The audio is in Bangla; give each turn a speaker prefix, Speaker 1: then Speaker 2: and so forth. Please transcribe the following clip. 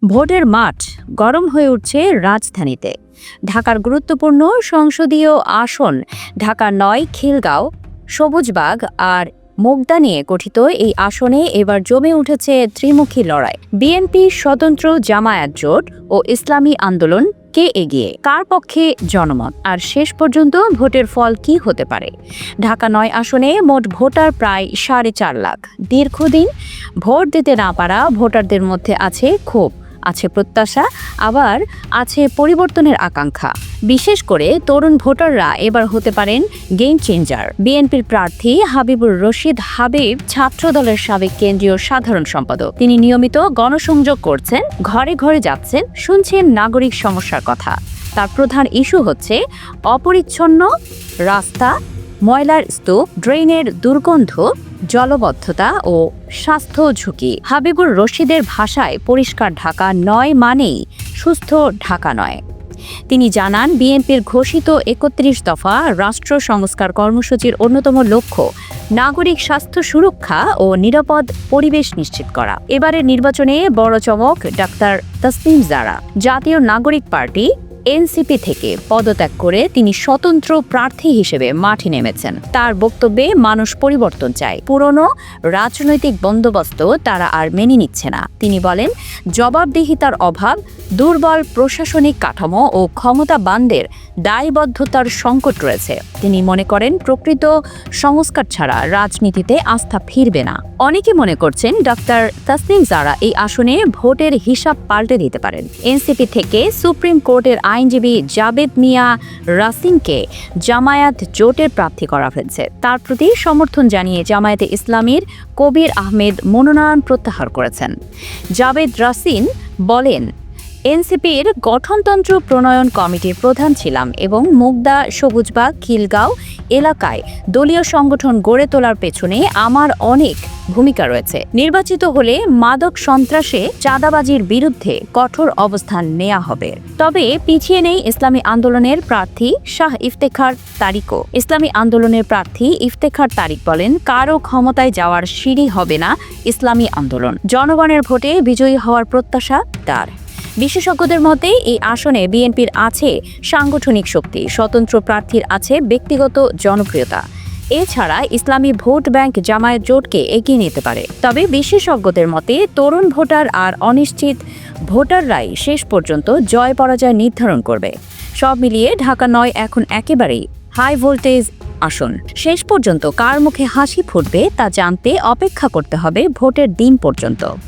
Speaker 1: ভোটের মাঠ গরম হয়ে উঠছে রাজধানীতে। ঢাকার গুরুত্বপূর্ণ সংসদীয় আসন ঢাকা-৯, খিলগাঁও, সবুজবাগ আর মুগদা নিয়ে গঠিত এই আসনে এবার জমে উঠেছে ত্রিমুখী লড়াই। বিএনপি, স্বতন্ত্র জামায়াত জোট ও ইসলামী আন্দোলন কে এগিয়ে, কার পক্ষে জনমত, আর শেষ পর্যন্ত ভোটের ফল কি হতে পারে? ঢাকা-৯ আসনে মোট ভোটার প্রায় 4.5 লাখ। দীর্ঘদিন ভোট দিতে না পারা ভোটারদের মধ্যে আছে ক্ষোভ, আছে প্রত্যাশা, আবার আছে পরিবর্তনের আকাঙ্ক্ষা। বিশেষ করে তরুণ ভোটাররা এবার হতে পারেন গেম চেঞ্জার। বিএনপির প্রার্থী হাবিবুর রশিদ হাবিব ছাত্রদলের সাবেক কেন্দ্রীয় সাধারণ সম্পাদক। তিনি নিয়মিত গণসংযোগ করছেন, ঘরে ঘরে যাচ্ছেন, শুনছেন নাগরিক সমস্যার কথা। তার প্রধান ইস্যু হচ্ছে অপরিচ্ছন্ন রাস্তা, ময়লার স্তূপ, ড্রেনের দুর্গন্ধ, জলবদ্ধতা ও স্বাস্থ্য ঝুঁকি। হাবিবুর রশিদের ভাষায় পরিষ্কার ঢাকা নয় মানেই সুস্থ ঢাকা নয়। তিনি জানান, বিএনপির ঘোষিত 31 দফা রাষ্ট্র সংস্কার কর্মসূচির অন্যতম লক্ষ্য নাগরিক স্বাস্থ্য সুরক্ষা ও নিরাপদ পরিবেশ নিশ্চিত করা। এবারের নির্বাচনে বড় চমক ডাক্তার তাসনিম জারা। জাতীয় নাগরিক পার্টি এনসিপি থেকে পদত্যাগ করে তিনি স্বতন্ত্র প্রার্থী হিসেবে মাঠে নেমেছেন। তার বক্তব্যে মানুষ পরিবর্তন চায়, পুরনো রাজনৈতিক বন্দোবস্ত তারা আর মেনে নিচ্ছে না। তিনি বলেন, জবাবদিহিতার অভাব, দুর্বল প্রশাসনিক কাঠামো ও ক্ষমতাবানদের দায়বদ্ধতার সংকট রয়েছে। তিনি মনে করেন, প্রকৃত সংস্কার ছাড়া রাজনীতিতে আস্থা ফিরবে না। অনেকে মনে করছেন ডাক্তার তাসনিম জারা এই আসনে ভোটের হিসাব পাল্টে দিতে পারেন। এনসিপি থেকে সুপ্রিম কোর্টের আইনজীবী জাবেদ মিয়া রাসিনকে জামায়াত জোটের প্রার্থী করা হয়েছে। তার প্রতি সমর্থন জানিয়ে জামায়াতে ইসলামীর কবির আহমেদ মনোনয়ন প্রত্যাহার করেছেন। জাবেদ রাসিন বলেন, এনসিপির গঠনতন্ত্র প্রণয়ন কমিটির প্রধান ছিলাম এবং মুগদা, সবুজবাগ, খিলগাঁও এলাকায় দলীয় সংগঠন গড়ে তোলার পেছনে আমার অনেক ভূমিকা রয়েছে। নির্বাচিত হলে মাদক সন্ত্রাসে, চাঁদাবাজির বিরুদ্ধে কঠোর অবস্থান নেওয়া হবে। তবে পিছিয়ে নেই ইসলামী আন্দোলনের প্রার্থী শাহ ইফতেখার তারিকও। ইসলামী আন্দোলনের প্রার্থী ইফতেখার তারিক বলেন, কারও ক্ষমতায় যাওয়ার সিঁড়ি হবে না ইসলামী আন্দোলন। জনগণের ভোটে বিজয়ী হওয়ার প্রত্যাশা তার। বিশেষজ্ঞদের মতে এই আসনে বিএনপির আছে সাংগঠনিক শক্তি, স্বতন্ত্র প্রার্থীর আছে ব্যক্তিগত জনপ্রিয়তা। এছাড়া ইসলামী ভোট ব্যাংক জামায়াত জোটকে এগিয়ে নিতে পারে। তবে বিশেষজ্ঞদের মতে তরুণ ভোটার আর অনিশ্চিত ভোটাররাই শেষ পর্যন্ত জয় পরাজয় নির্ধারণ করবে। সব মিলিয়ে ঢাকা-৯ এখন একেবারেই হাই ভোল্টেজ আসন। শেষ পর্যন্ত কার মুখে হাসি ফুটবে তা জানতে অপেক্ষা করতে হবে ভোটের দিন পর্যন্ত।